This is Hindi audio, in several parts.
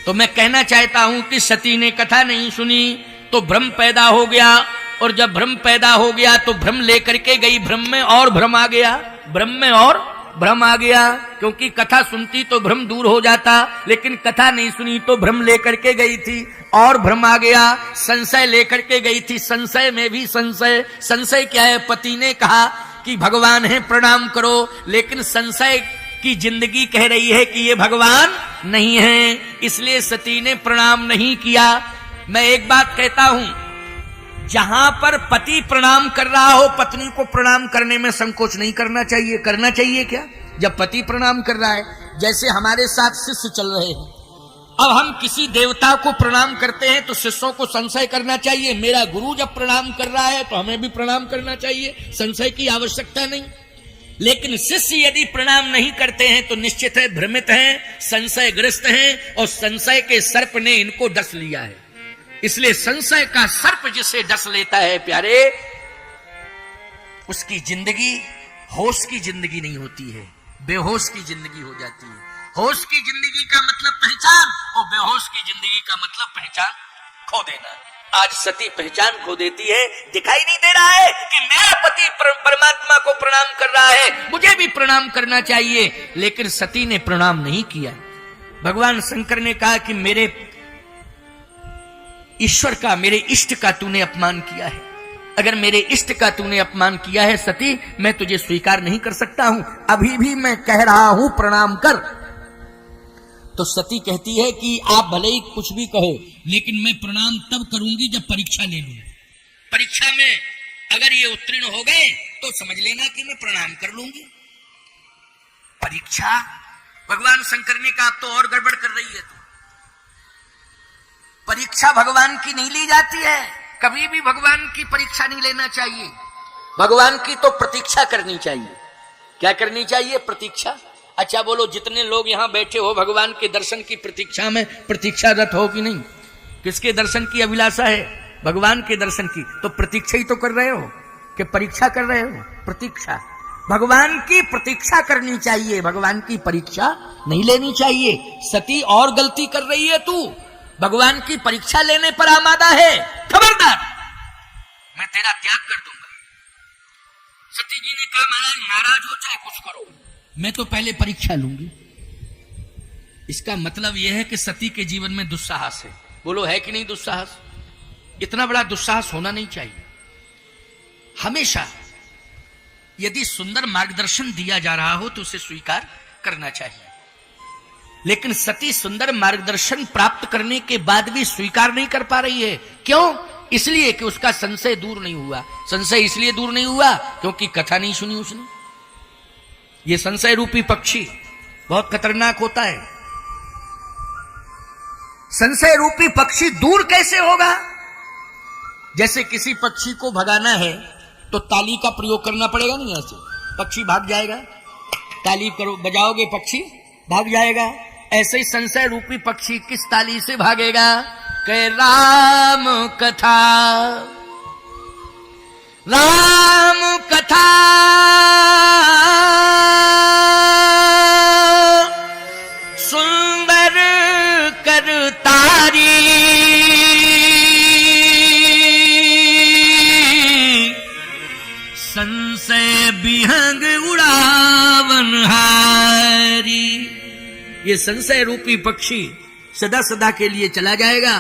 तो मैं कहना चाहता हूं कि सती ने कथा नहीं सुनी तो भ्रम पैदा हो गया, और जब भ्रम पैदा हो गया तो भ्रम लेकर के गई, भ्रम में और भ्रम आ गया, भ्रम में और भ्रम आ गया। क्योंकि कथा सुनती तो भ्रम दूर हो जाता, लेकिन कथा नहीं सुनी तो भ्रम लेकर के गई थी और भ्रम आ गया। संशय लेकर के गई थी, संशय में भी संशय। संशय क्या है? पति ने कहा कि भगवान है प्रणाम करो, लेकिन संशय की जिंदगी कह रही है कि ये भगवान नहीं है, इसलिए सती ने प्रणाम नहीं किया। मैं एक बात कहता हूं, जहां पर पति प्रणाम कर रहा हो पत्नी को प्रणाम करने में संकोच नहीं करना चाहिए। करना चाहिए क्या? जब पति प्रणाम कर रहा है, जैसे हमारे साथ शिष्य चल रहे हैं, अब हम किसी देवता को प्रणाम करते हैं तो शिष्यों को संशय करना चाहिए। मेरा गुरु जब प्रणाम कर रहा है तो हमें भी प्रणाम करना चाहिए, संशय की आवश्यकता नहीं। लेकिन शिष्य यदि प्रणाम नहीं करते हैं तो निश्चित है भ्रमित हैं, संशयग्रस्त हैं, और संशय के सर्प ने इनको डस लिया है। इसलिए संशय का सर्प जिसे डस लेता है प्यारे, उसकी जिंदगी होश की जिंदगी नहीं होती है, बेहोश की जिंदगी हो जाती है। होश की जिंदगी का मतलब पहचान, और बेहोश की जिंदगी का मतलब पहचान खो देना। आज सती पहचान खो देती है, दिखाई नहीं दे रहा है कि मेरा पति परमात्मा को प्रणाम कर रहा है, मुझे भी प्रणाम करना चाहिए, लेकिन सती ने प्रणाम नहीं किया। भगवान शंकर ने कहा कि मेरे ईश्वर का, मेरे इष्ट का तूने अपमान किया है। अगर मेरे इष्ट का तूने अपमान किया है सती, मैं तुझे स्वीकार नहीं कर सकता हूं, अभी भी मैं कह रहा हूं प्रणाम कर। तो सती कहती है कि आप भले ही कुछ भी कहो, लेकिन मैं प्रणाम तब करूंगी जब परीक्षा ले लूं। परीक्षा में अगर ये उत्तीर्ण हो गए तो समझ लेना कि मैं प्रणाम कर लूंगी। परीक्षा, भगवान शंकर ने कहा आप तो और गड़बड़ कर रही है। तो परीक्षा भगवान की नहीं ली जाती है, कभी भी भगवान की परीक्षा नहीं लेना चाहिए। भगवान की तो प्रतीक्षा करनी चाहिए। क्या करनी चाहिए? प्रतीक्षा। अच्छा बोलो, जितने लोग यहां बैठे हो भगवान के दर्शन की प्रतीक्षा में प्रतीक्षारत हो कि नहीं? किसके दर्शन की अभिलाषा है? भगवान के दर्शन की। तो प्रतीक्षा ही तो कर रहे हो कि परीक्षा कर रहे हो? प्रतीक्षा। भगवान की प्रतीक्षा करनी चाहिए, भगवान की परीक्षा नहीं लेनी चाहिए। सती और गलती कर रही है तू, भगवान की परीक्षा लेने पर आमादा है, खबरदार, मैं तेरा त्याग कर दूंगा। सती जी ने कहा महाराज नाराज हो चाहे कुछ करो, मैं तो पहले परीक्षा लूंगी। इसका मतलब यह है कि सती के जीवन में दुस्साहस है। बोलो है कि नहीं दुस्साहस? इतना बड़ा दुस्साहस होना नहीं चाहिए। हमेशा यदि सुंदर मार्गदर्शन दिया जा रहा हो तो उसे स्वीकार करना चाहिए, लेकिन सती सुंदर मार्गदर्शन प्राप्त करने के बाद भी स्वीकार नहीं कर पा रही है। क्यों? इसलिए कि उसका संशय दूर नहीं हुआ। संशय इसलिए दूर नहीं हुआ क्योंकि कथा नहीं सुनी उसने। ये संशय रूपी पक्षी बहुत खतरनाक होता है। संशय रूपी पक्षी दूर कैसे होगा? जैसे किसी पक्षी को भगाना है तो ताली का प्रयोग करना पड़ेगा, नहीं ऐसे पक्षी भाग जाएगा। ताली करो, बजाओगे पक्षी भाग जाएगा। ऐसे ही संशय रूपी पक्षी किस ताली से भागेगा? कहे राम कथा, राम कथा सुंदर करतारी, संशय विहंग उड़ावन हारी। ये संशय रूपी पक्षी सदा सदा के लिए चला जाएगा।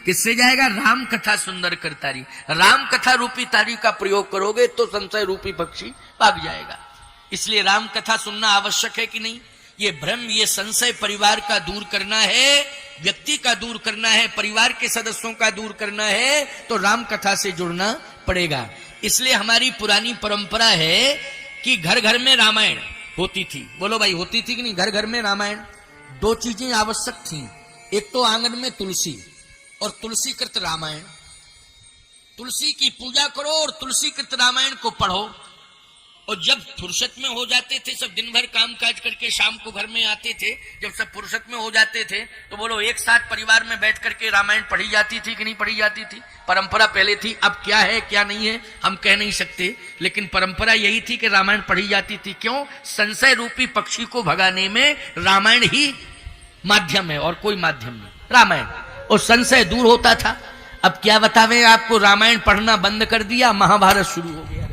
किससे जाएगा? राम कथा सुंदर करतारी। राम कथा रूपी तारी का प्रयोग करोगे तो संशय रूपी पक्षी भाग जाएगा। इसलिए राम कथा सुनना आवश्यक है कि नहीं? ये भ्रम, ये संशय परिवार का दूर करना है, व्यक्ति का दूर करना है, परिवार के सदस्यों का दूर करना है तो राम कथा से जुड़ना पड़ेगा। इसलिए हमारी पुरानी परंपरा है कि घर घर में रामायण होती थी। बोलो भाई, होती थी कि नहीं? घर घर में रामायण। दो चीजें आवश्यक थी, एक तो आंगन में तुलसी और तुलसी कृत रामायण। तुलसी की पूजा करो और तुलसी कृत रामायण को पढ़ो। और जब फुर्सत में हो जाते थे, सब दिन भर काम काज करके शाम को घर में आते थे, जब सब फुर्सत में हो जाते थे तो बोलो एक साथ परिवार में बैठ करके रामायण पढ़ी जाती थी कि नहीं पढ़ी जाती थी? परंपरा पहले थी। अब क्या है क्या नहीं है हम कह नहीं सकते, लेकिन परंपरा यही थी कि रामायण पढ़ी जाती थी। क्यों? संशय रूपी पक्षी को भगाने में रामायण ही माध्यम है और कोई माध्यम नहीं, रामायण। और संशय दूर होता था। अब क्या बतावें आपको, रामायण पढ़ना बंद कर दिया, महाभारत शुरू हो गया।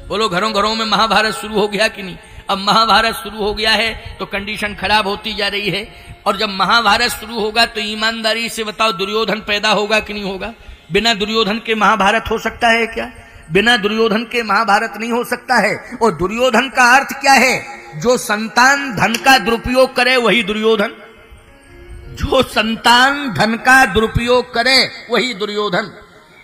बोलो घरों घरों में महाभारत शुरू हो गया कि नहीं? अब महाभारत शुरू हो गया है तो कंडीशन खराब होती जा रही है। और जब महाभारत शुरू होगा तो ईमानदारी से बताओ दुर्योधन पैदा होगा कि नहीं होगा? बिना दुर्योधन के महाभारत हो सकता है क्या? बिना दुर्योधन के महाभारत नहीं हो सकता है। और दुर्योधन का अर्थ क्या है? जो संतान धन का दुरुपयोग करे वही दुर्योधन। जो संतान धन का दुरुपयोग करे वही दुर्योधन।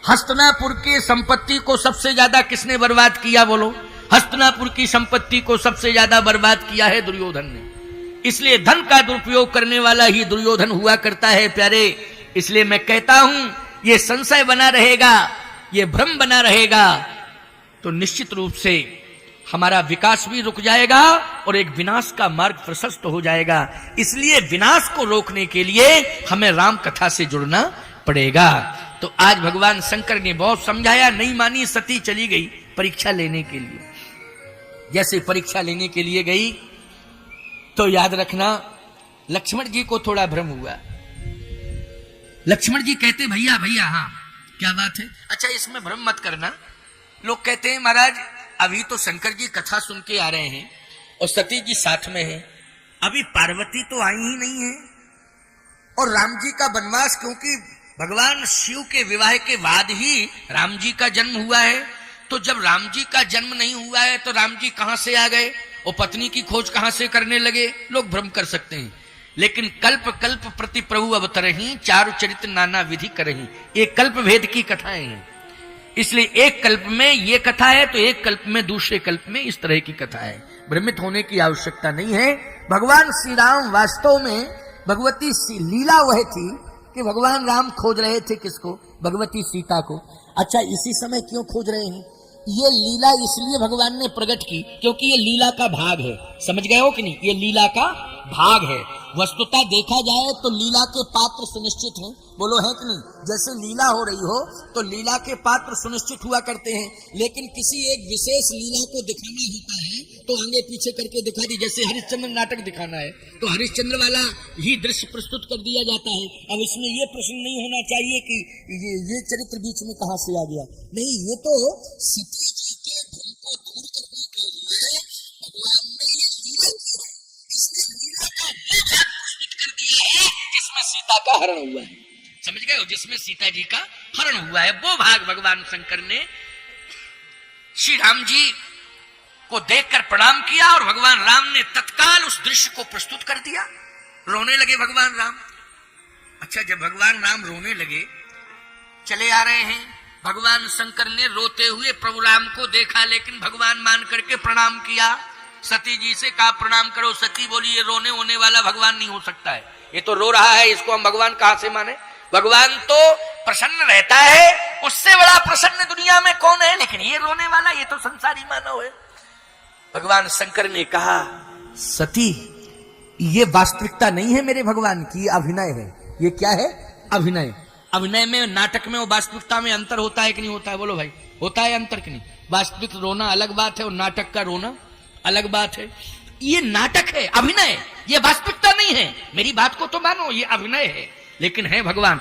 हस्तिनापुर की संपत्ति को सबसे ज्यादा किसने बर्बाद किया? बोलो। हस्तिनापुर की संपत्ति को सबसे ज्यादा बर्बाद किया है दुर्योधन ने। इसलिए धन का दुरुपयोग करने वाला ही दुर्योधन हुआ करता है प्यारे। इसलिए मैं कहता हूं ये संशय बना रहेगा, ये भ्रम बना रहेगा तो निश्चित रूप से हमारा विकास भी रुक जाएगा और एक विनाश का मार्ग प्रशस्त हो जाएगा। इसलिए विनाश को रोकने के लिए हमें राम कथा से जुड़ना पड़ेगा। तो आज भगवान शंकर ने बहुत समझाया, नहीं मानी, सती चली गई परीक्षा लेने के लिए। जैसे परीक्षा लेने के लिए गई तो याद रखना लक्ष्मण जी को थोड़ा भ्रम हुआ। लक्ष्मण जी कहते भैया भैया, हाँ क्या बात है? अच्छा इसमें भ्रम मत करना। लोग कहते हैं महाराज अभी तो शंकर जी कथा सुन के आ रहे हैं और सती जी साथ में है, अभी पार्वती तो आई ही नहीं है और राम जी का वनवास, क्योंकि भगवान शिव के विवाह के बाद ही राम जी का जन्म हुआ है। तो जब राम जी का जन्म नहीं हुआ है तो राम जी कहां से आ गए और पत्नी की खोज कहां से करने लगे? लोग भ्रम कर सकते हैं। लेकिन कल्प कल्प प्रति प्रभु अवतरहि, चारु चरित्र नाना विधि करहि, ये कल्प भेद की कथाएं हैं। इसलिए एक कल्प में ये कथा है तो एक कल्प में दूसरे कल्प में इस तरह की कथा है। भ्रमित होने की आवश्यकता नहीं है। भगवान श्री राम वास्तव में भगवती लीला वह थी कि भगवान राम खोज रहे थे किसको? भगवती सीता को। अच्छा इसी समय क्यों खोज रहे हैं? ये लीला इसलिए भगवान ने प्रकट की क्योंकि ये लीला का भाग है। समझ गए हो कि नहीं? ये लीला का भाग है। वस्तुतः देखा जाए तो लीला के पात्र सुनिश्चित हैं। बोलो है कि नहीं? जैसे लीला हो रही हो तो लीला के पात्र सुनिश्चित हुआ करते हैं, लेकिन किसी एक विशेष लीला को दिखाना होता है तो आगे पीछे करके दिखा दी। जैसे हरिश्चंद्र नाटक दिखाना है तो हरिश्चंद्र वाला ही दृश्य प्रस्तुत कर दिया जाता है। अब इसमें यह प्रश्न नहीं होना चाहिए कि ये चरित्र बीच में कहां से आ गया। नहीं, ये तो सती जी के भ्रम को दूर करने के लिए भगवान ने ये लीला की है। इसने लीला का वो भाग प्रस्तुत कर दिया है जिसमें सीता का हरण हुआ है। समझ गए हो? जिसमें सीता जी का हरण हुआ है वो भाग भगवान शंकर ने श्री राम जी को देखकर प्रणाम किया और भगवान राम ने तत्काल उस दृश्य को प्रस्तुत कर दिया। रोने लगे भगवान राम। अच्छा जब भगवान राम रोने लगे, चले आ रहे हैं, भगवान शंकर ने रोते हुए प्रभु राम को देखा, लेकिन भगवान मान करके प्रणाम किया। सती जी से कहा प्रणाम करो। सती बोली ये रोने होने वाला भगवान नहीं हो सकता है, ये तो रो रहा है, इसको हम भगवान कहां से माने? भगवान तो प्रसन्न रहता है, उससे बड़ा प्रसन्न दुनिया में कौन है? लेकिन ये रोने वाला, ये तो संसारी मानव है। भगवान शंकर ने कहा सती ये वास्तविकता नहीं है मेरे भगवान की, अभिनय है। ये क्या है? अभिनय। अभिनय में, नाटक में और वास्तविकता में अंतर होता है कि नहीं होता है? बोलो भाई, होता है अंतर कि नहीं? वास्तविक रोना अलग बात है और नाटक का रोना अलग बात है। ये नाटक है, अभिनय, ये वास्तविकता नहीं है। मेरी बात को तो मानो, ये अभिनय है। लेकिन है भगवान,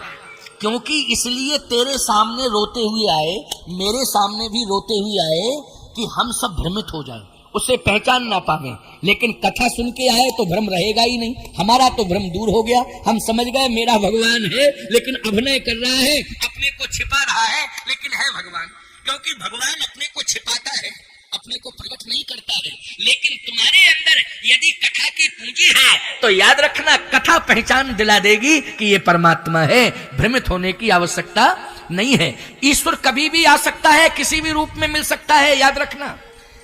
क्योंकि इसलिए तेरे सामने रोते हुए आए, मेरे सामने भी रोते हुए आए कि हम सब भ्रमित हो जाएं, उसे पहचान ना पावे। लेकिन कथा सुन के आए तो भ्रम रहेगा ही नहीं। हमारा तो भ्रम दूर हो गया, हम समझ गए मेरा भगवान है, लेकिन अभिनय कर रहा है, अपने को छिपा रहा है, लेकिन है भगवान। क्योंकि भगवान अपने को छिपाता है, अपने को प्रकट नहीं करता है। लेकिन तुम्हारे अंदर यदि कथा की पूंजी है तो याद रखना कथा पहचान दिला देगी कि ये परमात्मा है। भ्रमित होने की आवश्यकता नहीं है। ईश्वर कभी भी आ सकता है, किसी भी रूप में मिल सकता है, याद रखना।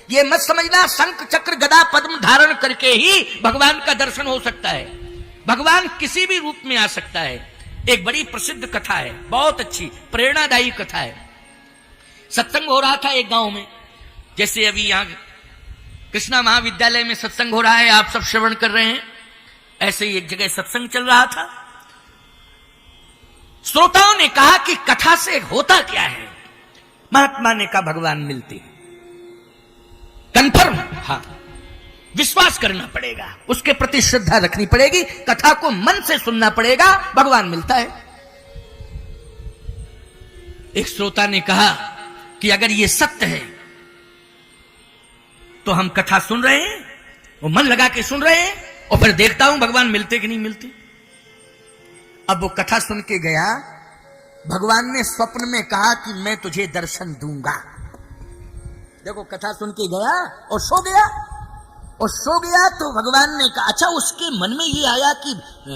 ये मत समझना शंख चक्र गदा पद्म धारण करके ही भगवान का दर्शन हो सकता है। भगवान किसी भी रूप में आ सकता है। एक बड़ी प्रसिद्ध कथा है, बहुत अच्छी प्रेरणादायी कथा है। सत्संग हो रहा था एक गांव में, जैसे अभी यहां कृष्णा महाविद्यालय में सत्संग हो रहा है, आप सब श्रवण कर रहे हैं, ऐसे ही एक जगह सत्संग चल रहा था। श्रोताओं ने कहा कि कथा से होता क्या है? महात्मा ने कहा भगवान मिलते हैं। कंफर्म? हाँ। विश्वास करना पड़ेगा, उसके प्रति श्रद्धा रखनी पड़ेगी, कथा को मन से सुनना पड़ेगा, भगवान मिलता है। एक श्रोता ने कहा कि अगर ये सत्य है तो हम कथा सुन रहे हैं, वो मन लगा के सुन रहे हैं, और फिर देखता हूं भगवान मिलते कि नहीं मिलते। अब वो कथा सुन के गया, भगवान ने स्वप्न में कहा कि मैं तुझे दर्शन दूंगा। देखो, कथा सुन के गया और सो गया, और सो गया तो भगवान ने कहा, अच्छा, उसके मन में ये आया कि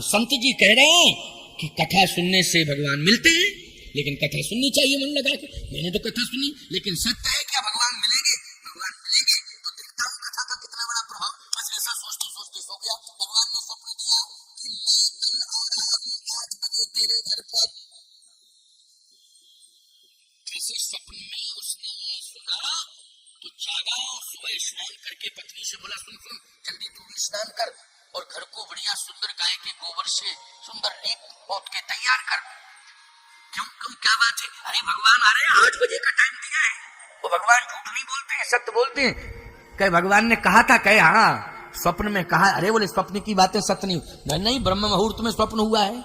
संत जी कह रहे हैं कि कथा सुनने से भगवान मिलते हैं, लेकिन कथा सुननी चाहिए मन लगा के। मैंने तो कथा सुनी, लेकिन सत्य है क्या भगवान मिलेंगे? भगवान मिलेंगे तो देखता हूं कथा का कितना बड़ा प्रभाव। बस ऐसा सोचते सोचते सो गया। भगवान ने स्वप्न दिया कि मैं कल आ रहा हूं 8 बजे तेरे घर पर। जैसे स्वप्न में उसने सुना तो जागा, सुबह स्नान करके पत्नी से बोला, सुन सुन, जल्दी तू भी स्नान कर और घर को बढ़िया सुंदर गाय के गोबर से सुंदर लीप पोत के तैयार कर। क्यों क्यों क्या बात है? अरे भगवान आ रहे हैं, 8 बजे का टाइम दिया है। वो भगवान झूठ नहीं बोलते हैं, सत्य बोलते हैं। कहे भगवान ने कहा था, कहे हाँ स्वप्न में कहा। अरे बोले स्वप्न की बातें सत्य नहीं। नहीं, ब्रह्म मुहूर्त में स्वप्न हुआ है,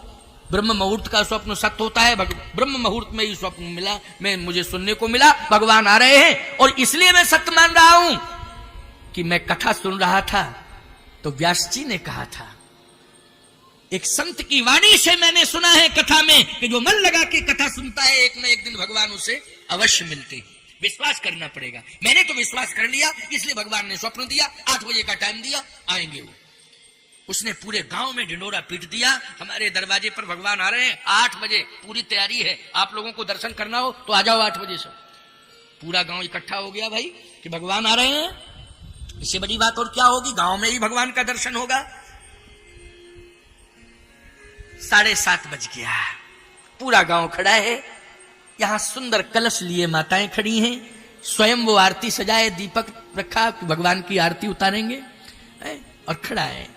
ब्रह्म मुहूर्त का स्वप्न सत्य होता है। ब्रह्म मुहूर्त में ही स्वप्न मिला, मैं मुझे सुनने को मिला, भगवान आ रहे हैं, और इसलिए मैं सत्य मान रहा हूं कि मैं कथा सुन रहा था तो व्यास जी ने कहा था, एक संत की वाणी से मैंने सुना है कथा में कि जो मन लगा के कथा सुनता है, एक न एक दिन भगवान उसे अवश्य मिलते। विश्वास करना पड़ेगा। मैंने तो विश्वास कर लिया, इसलिए भगवान ने स्वप्न दिया, 8 बजे का टाइम दिया, आएंगे वो। उसने पूरे गांव में ढिंडोरा पीट दिया, हमारे दरवाजे पर भगवान आ रहे हैं, 8 बजे पूरी तैयारी है, आप लोगों को दर्शन करना हो तो आ जाओ 8 बजे से। पूरा गांव इकट्ठा हो गया भाई कि भगवान आ रहे हैं। इससे बड़ी बात और क्या होगी, गांव में ही भगवान का दर्शन होगा। 7:30 बज गया, पूरा गांव खड़ा है, यहां सुंदर कलश लिए माताएं खड़ी हैं, स्वयं वो आरती सजाए, दीपक रखा कि भगवान की आरती उतारेंगे, और खड़ा है।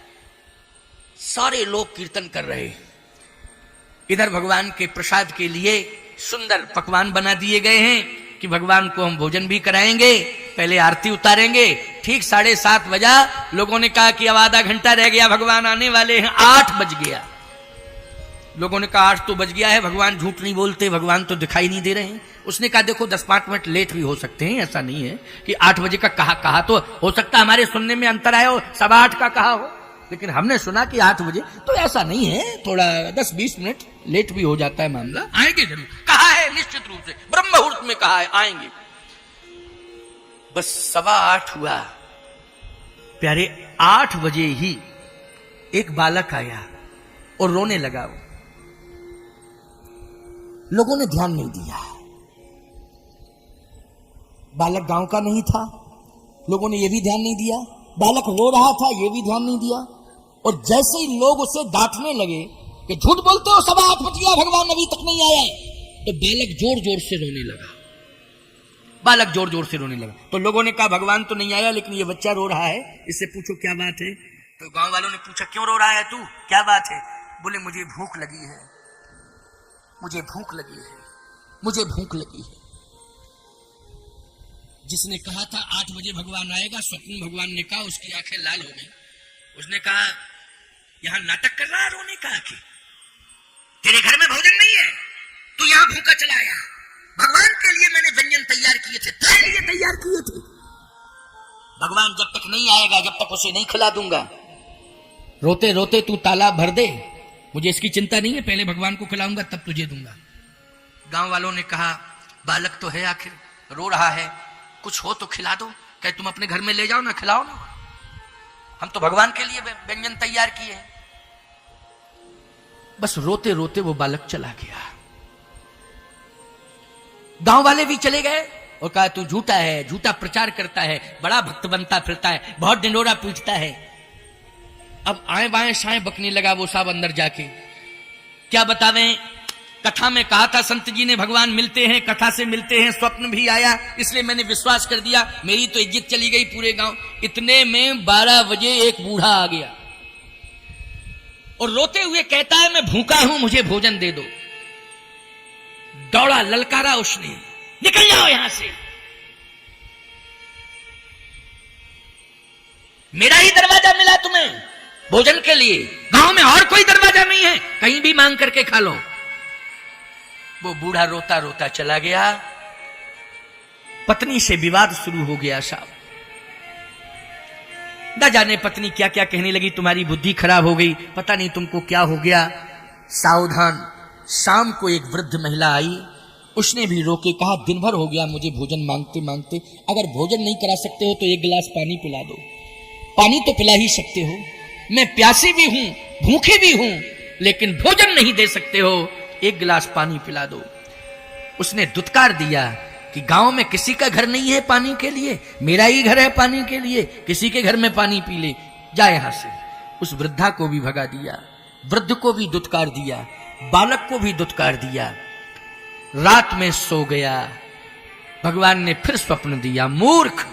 सारे लोग कीर्तन कर रहे, इधर भगवान के प्रसाद के लिए सुंदर पकवान बना दिए गए हैं कि भगवान को हम भोजन भी कराएंगे, पहले आरती उतारेंगे। ठीक 7:30 बजा, लोगों ने कहा कि अब आधा घंटा रह गया, भगवान आने वाले हैं। 8 बज गया। लोगों ने कहा 8 तो बज गया है, भगवान झूठ नहीं बोलते, भगवान तो दिखाई नहीं दे रहे हैं। उसने कहा देखो 10-5 मिनट लेट भी हो सकते हैं, ऐसा नहीं है कि 8 बजे का कहा तो हो सकता है हमारे सुनने में अंतर आया हो, 8:15 का कहा हो, लेकिन हमने सुना कि 8 बजे, तो ऐसा नहीं है, थोड़ा 10-20 मिनट लेट भी हो जाता है मामला। आएंगे जरूर, कहा है निश्चित रूप से, ब्रह्म मुहूर्त में कहा है आएंगे। बस 8:15 हुआ, प्यारे 8 बजे ही एक बालक आया और रोने लगा। लोगों ने ध्यान नहीं दिया, बालक गांव का नहीं था, लोगों ने यह भी ध्यान नहीं दिया, बालक रो रहा था, यह भी ध्यान नहीं दिया। और जैसे ही लोग उसे डांटने लगे कि झूठ बोलते हो, 8:15 बज गया, भगवान अभी तक नहीं आया, तो बालक जोर जोर से रोने लगा। बालक जोर जोर से रोने लगा तो लोगों ने कहा भगवान तो नहीं आया, लेकिन ये बच्चा रो रहा है, इससे पूछो क्या बात है। तो गांव वालों ने पूछा क्यों रो रहा है तू, क्या बात है? बोले मुझे भूख लगी है, मुझे भूख लगी है, मुझे भूख लगी है। जिसने कहा था 8 बजे भगवान आएगा, स्वप्न भगवान ने कहा, उसकी आंखें लाल हो गई। उसने कहा यहां नाटक कर रहा है रोने का, आंखें तेरे घर में भोजन नहीं है, तू यहां भूखा चला आया। भगवान के लिए मैंने व्यंजन तैयार किए थे, तेरे लिए तैयार किए थे। भगवान जब तक नहीं आएगा, जब तक उसे नहीं खिला दूंगा। रोते रोते तू तालाब भर दे, मुझे इसकी चिंता नहीं है, पहले भगवान को खिलाऊंगा तब तुझे दूंगा। गांव वालों ने कहा बालक तो है, आखिर रो रहा है, कुछ हो तो खिला दो। कहे तुम अपने घर में ले जाओ ना, खिलाओ ना, हम तो भगवान के लिए व्यंजन तैयार किए हैं। बस रोते रोते वो बालक चला गया। गांव वाले भी चले गए और कहा तू झूठा है, झूठा प्रचार करता है, बड़ा भक्त बनता फिरता है, बहुत ढिंडोरा पीटता है। अब आए बाएं साएं बकने लगा वो साहब अंदर जाके। क्या बतावें, कथा में कहा था संत जी ने भगवान मिलते हैं, कथा से मिलते हैं, स्वप्न भी आया, इसलिए मैंने विश्वास कर दिया, मेरी तो इज्जत चली गई पूरे गांव। इतने में 12 बजे एक बूढ़ा आ गया और रोते हुए कहता है मैं भूखा हूं, मुझे भोजन दे दो। दौड़ा, ललकारा उसने, निकल जाओ यहां से। मेरा ही दरवाजा मिला तुम्हें भोजन के लिए, गांव में और कोई दरवाजा नहीं है, कहीं भी मांग करके खा लो। वो बूढ़ा रोता रोता चला गया। पत्नी से विवाद शुरू हो गया साहब। न जाने पत्नी क्या क्या कहने लगी, तुम्हारी बुद्धि खराब हो गई, पता नहीं तुमको क्या हो गया। सावधान। शाम को एक वृद्ध महिला आई, उसने भी रोके, कहा दिन भर हो गया मुझे भोजन मांगते मांगते, अगर भोजन नहीं करा सकते हो तो एक गिलास पानी पिला दो। पानी तो पिला ही सकते हो, मैं प्यासी भी हूं, भूखे भी हूं, लेकिन भोजन नहीं दे सकते हो, एक गिलास पानी पिला दो। उसने दुत्कार दिया कि गांव में किसी का घर नहीं है पानी के लिए, मेरा ही घर है पानी के लिए, किसी के घर में पानी पी ले, जा यहां से। उस वृद्धा को भी भगा दिया, वृद्ध को भी दुत्कार दिया, बालक को भी दुत्कार दिया। रात में सो गया। भगवान ने फिर स्वप्न दिया, मूर्ख,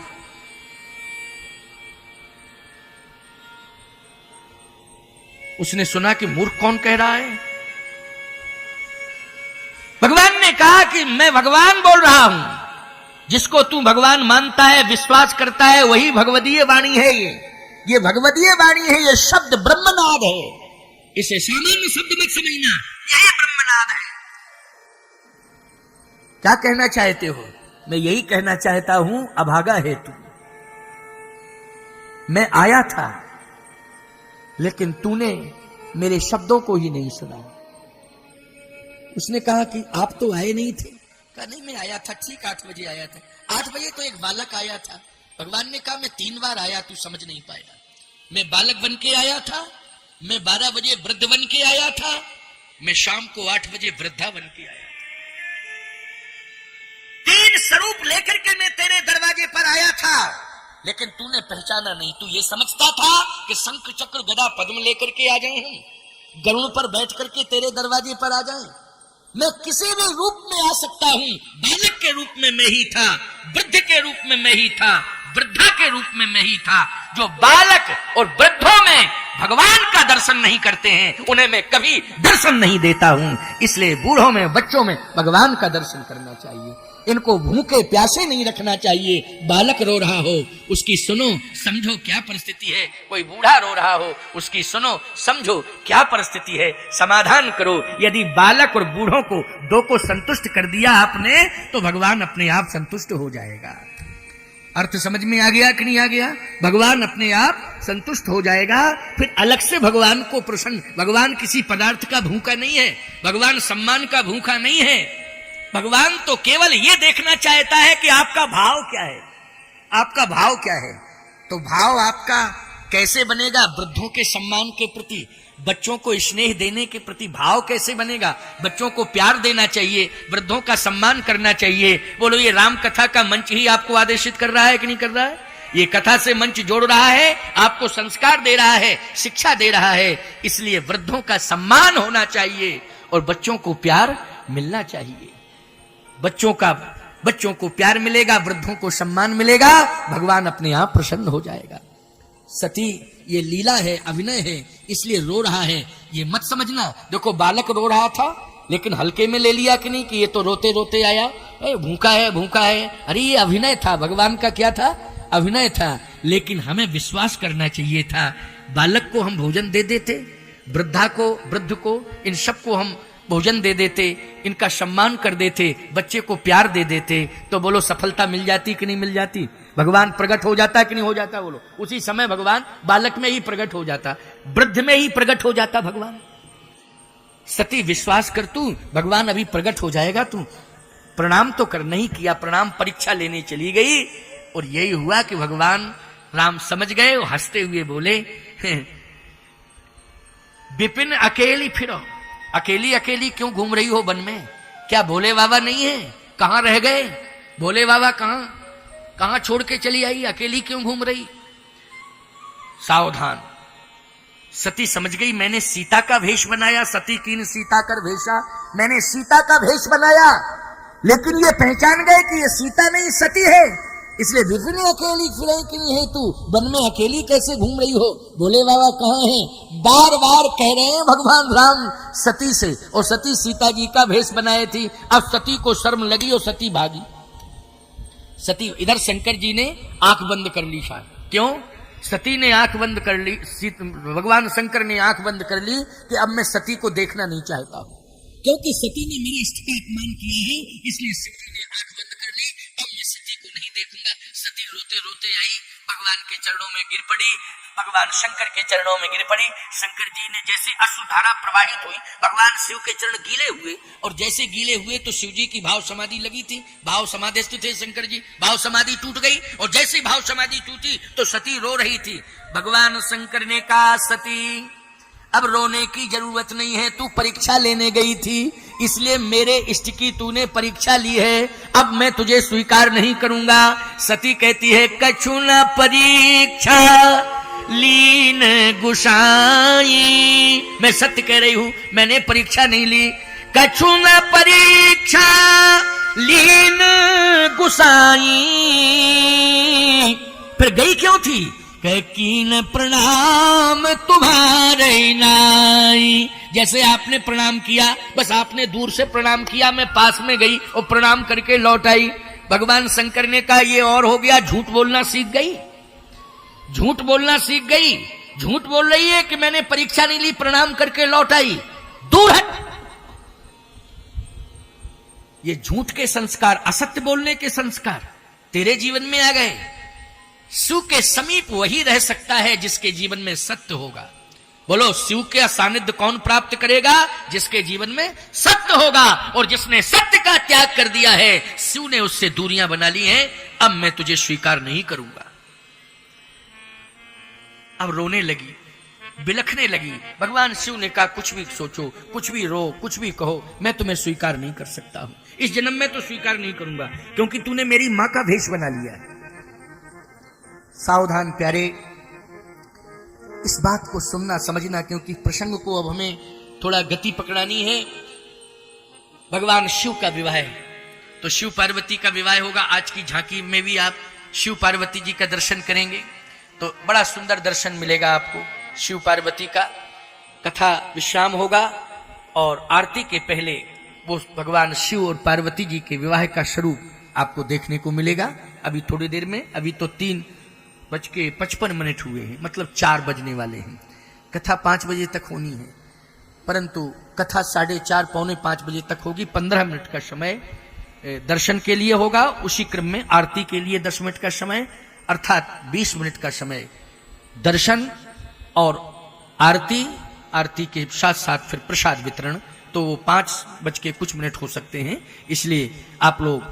उसने सुना कि मूर्ख कौन कह रहा है। भगवान ने कहा कि मैं भगवान बोल रहा हूं, जिसको तू भगवान मानता है, विश्वास करता है, वही भगवदीय वाणी है। ये भगवदीय वाणी है, ये शब्द ब्रह्मनाद है, इसे सामान्य शब्द मत समझना, यही ब्रह्मनाद है। क्या कहना चाहते हो? मैं यही कहना चाहता हूं, अभागा है तू। मैं आया था, लेकिन तूने मेरे शब्दों को ही नहीं सुना। उसने कहा कि आप तो आए नहीं थे। कहा नहीं, मैं आया था, ठीक 8 बजे आया था। 8 बजे तो एक बालक आया था। भगवान ने कहा मैं 3 बार आया, तू समझ नहीं पाया। मैं बालक बन के आया था, मैं 12 बजे वृद्ध बन के आया था, मैं शाम को 8 बजे वृद्धा बन के आया था। 3 स्वरूप लेकर के मैं तेरे दरवाजे पर आया था, लेकिन तूने पहचाना नहीं। तू ये समझता था कि शंख चक्र गदा पद्म लेकर के आ जाए हम, गरुड़ पर बैठ करके तेरे दरवाजे पर आ जाए। मैं किसी भी रूप में आ सकता हूं। बालक के रूप में मैं ही था, वृद्ध के रूप में मैं ही था, वृद्धा के रूप में मैं ही था। जो बालक और वृद्धों में भगवान का दर्शन नहीं करते हैं, उन्हें मैं कभी दर्शन नहीं देता हूं। इसलिए बूढ़ों में, बच्चों में भगवान का दर्शन करना चाहिए। इनको भूखे प्यासे नहीं रखना चाहिए। बालक रो रहा हो, उसकी सुनो, समझो क्या परिस्थिति है। कोई बूढ़ा रो रहा हो, उसकी सुनो, समझो क्या परिस्थिति है, समाधान करो। यदि बालक और बूढ़ों को, 2 को संतुष्ट कर दिया आपने, तो भगवान अपने आप संतुष्ट हो जाएगा। अर्थ समझ में आ गया कि नहीं आ गया? भगवान अपने आप संतुष्ट हो जाएगा। फिर अलग से भगवान को प्रसन्न, भगवान किसी पदार्थ का भूखा नहीं है, भगवान सम्मान का भूखा नहीं है। भगवान तो केवल ये देखना चाहता है कि आपका भाव क्या है, आपका भाव क्या है। तो भाव आपका कैसे बनेगा? वृद्धों के सम्मान के प्रति, बच्चों को स्नेह देने के प्रति भाव कैसे बनेगा? बच्चों को प्यार देना चाहिए, वृद्धों का सम्मान करना चाहिए। बोलो, ये राम कथा का मंच ही आपको आदेशित कर रहा है कि नहीं कर रहा है? ये कथा से मंच जोड़ रहा है, आपको संस्कार दे रहा है, शिक्षा दे रहा है। इसलिए वृद्धों का सम्मान होना चाहिए और बच्चों को प्यार मिलना चाहिए। बच्चों को प्यार मिलेगा, वृद्धों को सम्मान मिलेगा, भगवान अपने आप प्रसन्न हो जाएगा। सती, ये लीला है, अभिनय है, इसलिए रो रहा है, ये मत समझना। देखो, बालक रो रहा था, लेकिन हल्के में ले लिया कि नहीं, कि ये तो रोते रोते आया, भूखा है भूखा है। अरे ये अभिनय था, भगवान का क्या था? अभिनय था। लेकिन हमें विश्वास करना चाहिए था। बालक को हम भोजन दे देते, वृद्धा को, वृद्ध को, इन सबको हम भोजन दे देते, इनका सम्मान कर देते, बच्चे को प्यार दे देते, तो बोलो सफलता मिल जाती कि नहीं मिल जाती? भगवान प्रकट हो जाता कि नहीं हो जाता? बोलो, उसी समय भगवान बालक में ही प्रकट हो जाता, वृद्ध में ही प्रकट हो जाता भगवान। सती, विश्वास कर तू, भगवान अभी प्रकट हो जाएगा। तू प्रणाम तो कर, नहीं किया प्रणाम, परीक्षा लेने चली गई। और यही हुआ कि भगवान राम समझ गए, वो हंसते हुए बोले, विपिन अकेली फिरो, अकेली अकेली क्यों घूम रही हो वन में? क्या भोले बाबा नहीं है? कहां रह गए भोले बाबा? कहां छोड़ के चली आई? अकेली क्यों घूम रही? सावधान। सती समझ गई, मैंने सीता का भेष बनाया, सती कीन सीता कर भेषा, मैंने सीता का भेष बनाया, लेकिन ये पहचान गए कि ये सीता नहीं सती है। इसलिए विपिन अकेली फिरे कि नहीं है, तू वन में अकेली कैसे घूम रही हो? भोले बाबा कहाँ हैं? बार बार कह रहे हैं भगवान राम सती से, और सती सीता जी का भेष बनाए थी। अब सती को शर्म लगी और सती भागी। सती, इधर शंकर जी ने आंख बंद कर ली। शायद क्यों? सती ने आंख बंद कर ली, भगवान शंकर ने आंख बंद कर ली कि अब मैं सती को देखना नहीं चाहता हूं, क्योंकि सती ने मेरे इष्ट का अपमान किया है, इसलिए शिव ने आंख बंद कर ली। अब मैं सती को नहीं देखूंगा। सती रोते रोते आई, भगवान के चरणों में गिर पड़ी, भगवान शंकर के चरणों में गिर पड़ी। शंकर जी ने जैसे अश्रुधारा प्रवाहित हुई, भगवान शिव के चरण गीले हुए, और जैसे गीले हुए तो शिव जी की भाव समाधि लगी थी, भाव समाधिस्थ थे शंकर जी, भाव समाधि टूट गई, और जैसे भाव समाधि टूटी तो सती रो रही थी। भगवान शंकर ने कहा, सती अब रोने की जरूरत नहीं है, तू परीक्षा लेने गई थी, इसलिए मेरे इष्ट की तूने परीक्षा ली है, अब मैं तुझे स्वीकार नहीं करूंगा। सती कहती है, कछु न परीक्षा लीन गुसाई, मैं सत्य कह रही हूं, मैंने परीक्षा नहीं ली। कछु न परीक्षा लीन गुसाई, फिर गई क्यों थी? कीन प्रणाम तुम्हारे नाई, जैसे आपने प्रणाम किया, बस आपने दूर से प्रणाम किया, मैं पास में गई और प्रणाम करके लौट आई। भगवान शंकर ने कहा, ये और हो गया, झूठ बोलना सीख गई, झूठ बोलना सीख गई, झूठ बोल रही है कि मैंने परीक्षा नहीं ली, प्रणाम करके लौट आई, दूर हट। ये झूठ के संस्कार, असत्य बोलने के संस्कार तेरे जीवन में आ गए। शिव के समीप वही रह सकता है जिसके जीवन में सत्य होगा। बोलो, शिव के सानिध्य कौन प्राप्त करेगा? जिसके जीवन में सत्य होगा, और जिसने सत्य का त्याग कर दिया है, शिव ने उससे दूरियां बना ली हैं, अब मैं तुझे स्वीकार नहीं करूंगा। अब रोने लगी, बिलखने लगी। भगवान शिव ने कहा, कुछ भी सोचो, कुछ भी रो, कुछ भी कहो, मैं तुम्हें स्वीकार नहीं कर सकता हूं, इस जन्म में तो स्वीकार नहीं करूंगा, क्योंकि तूने मेरी मां का भेष बना लिया है। सावधान प्यारे, इस बात को सुनना समझना, क्योंकि प्रसंग को अब हमें थोड़ा गति पकड़ानी है। भगवान शिव का विवाह है, तो शिव पार्वती का विवाह होगा। आज की झांकी में भी आप शिव पार्वती जी का दर्शन करेंगे तो बड़ा सुंदर दर्शन मिलेगा आपको। शिव पार्वती का कथा विश्राम होगा, और आरती के पहले वो भगवान शिव और पार्वती जी के विवाह का स्वरूप आपको देखने को मिलेगा। अभी थोड़ी देर में, अभी तो 3:55 हुए हैं, मतलब 4 बजने वाले हैं। कथा 5 बजे तक होनी है, परंतु कथा 4:30 पौने 5 बजे तक होगी। 15 मिनट का समय दर्शन के लिए होगा, उसी क्रम में आरती के लिए 10 मिनट का समय, अर्थात 20 मिनट का समय दर्शन और आरती, आरती के साथ साथ फिर प्रसाद वितरण, तो वो 5 बज के कुछ मिनट हो सकते हैं। इसलिए आप लोग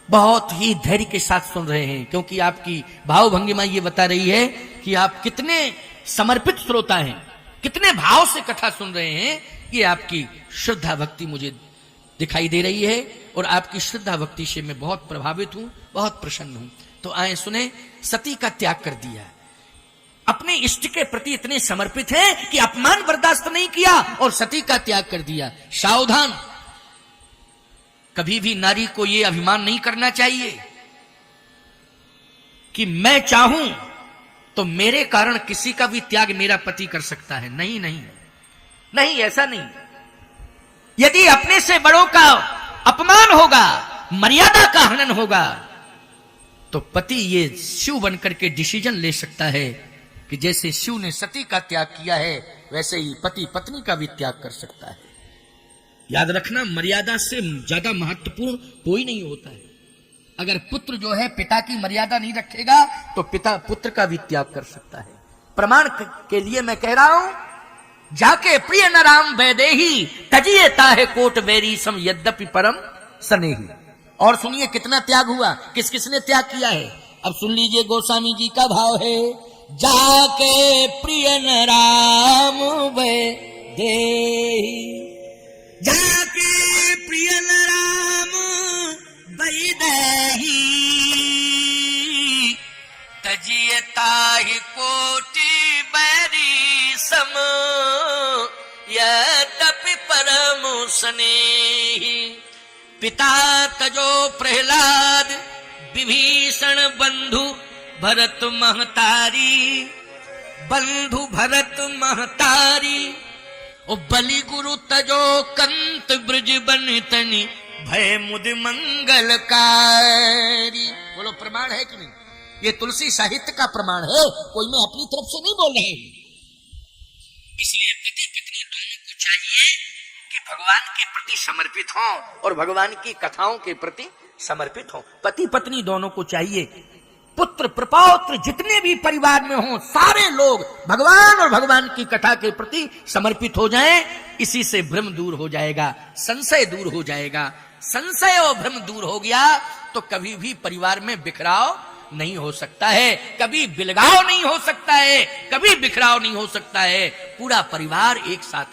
बहुत ही धैर्य के साथ सुन रहे हैं, क्योंकि आपकी भाव भंगिमा ये बता रही है कि आप कितने समर्पित श्रोता हैं, कितने भाव से कथा सुन रहे हैं। ये आपकी श्रद्धा भक्ति मुझे दिखाई दे रही है, और आपकी श्रद्धा भक्ति से मैं बहुत प्रभावित हूं, बहुत प्रसन्न हूं। तो आए सुने, सती का त्याग कर दिया, अपने इष्ट के प्रति इतने समर्पित हैं कि अपमान बर्दाश्त नहीं किया और सती का त्याग कर दिया। सावधान, कभी भी नारी को यह अभिमान नहीं करना चाहिए कि मैं चाहूं तो मेरे कारण किसी का भी त्याग मेरा पति कर सकता है। नहीं नहीं नहीं, ऐसा नहीं। यदि अपने से बड़ों का अपमान होगा, मर्यादा का हनन होगा, तो पति ये शिव बनकर के डिसीजन ले सकता है कि जैसे शिव ने सती का त्याग किया है, वैसे ही पति पत्नी का भी त्याग कर सकता है। याद रखना, मर्यादा से ज्यादा महत्वपूर्ण कोई नहीं होता है। अगर पुत्र जो है पिता की मर्यादा नहीं रखेगा तो पिता पुत्र का भी त्याग कर सकता है। प्रमाण के लिए मैं कह रहा हूं, जाके प्रिय न राम वैदेही तजिए ताहे कोट बैरी सम यद्यपि परम स्नेही। और सुनिए कितना त्याग हुआ, किस किसने त्याग किया है। अब सुन लीजिए, गोस्वामी जी का भाव है, जाके प्रिय न राम वैदेही, जाके प्रिय न राम वैदेही तजिए ताहि कोटि बैरी सम यद्यपि परम स्नेही। पिता तजो प्रहलाद विभीषण बंधु भरत महतारी, बंधु भरत महतारी। ओ बलि गुरु तजो कंत ब्रज बनितनि भय मुद मंगलकारी। बोलो प्रमाण है कि नहीं? ये तुलसी साहित्य का प्रमाण है, कोई मैं अपनी तरफ से नहीं बोल रही। इसलिए पति पत्नी दोनों को चाहिए कि भगवान के प्रति समर्पित हों और भगवान की कथाओं के प्रति समर्पित हों। पति पत्नी दोनों को चाहिए, पुत्र प्रपौत्र जितने भी परिवार में हों सारे लोग भगवान और भगवान की कथा के प्रति समर्पित हो जाएं। इसी से भ्रम दूर हो जाएगा, संशय दूर हो जाएगा। संशय और भ्रम दूर हो गया तो कभी भी परिवार में बिखराव नहीं हो सकता है, कभी बिलगाव नहीं हो सकता है, कभी बिखराव नहीं हो सकता है। पूरा परिवार एक साथ